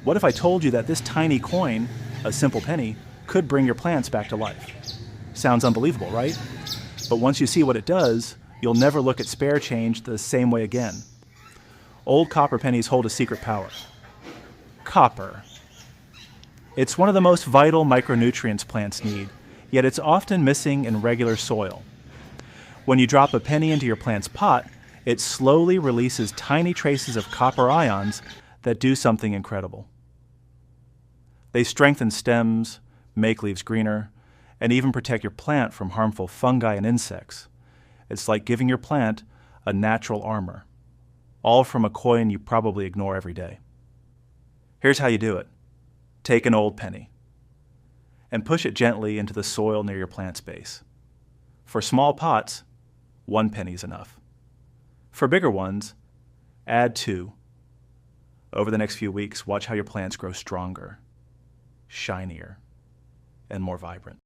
What if I told you that this tiny coin, a simple penny, could bring your plants back to life? Sounds unbelievable, right? But once you see what it does, you'll never look at spare change the same way again. Old copper pennies hold a secret power. Copper. It's one of the most vital micronutrients plants need, yet it's often missing in regular soil. When you drop a penny into your plant's pot, it slowly releases tiny traces of copper ions that do something incredible. They strengthen stems, make leaves greener, and even protect your plant from harmful fungi and insects. It's like giving your plant a natural armor, all from a coin you probably ignore every day. Here's how you do it. Take an old penny and push it gently into the soil near your plant's base. For small pots, 1 penny is enough. For bigger ones, add 2. Over the next few weeks, watch how your plants grow stronger, shinier, and more vibrant.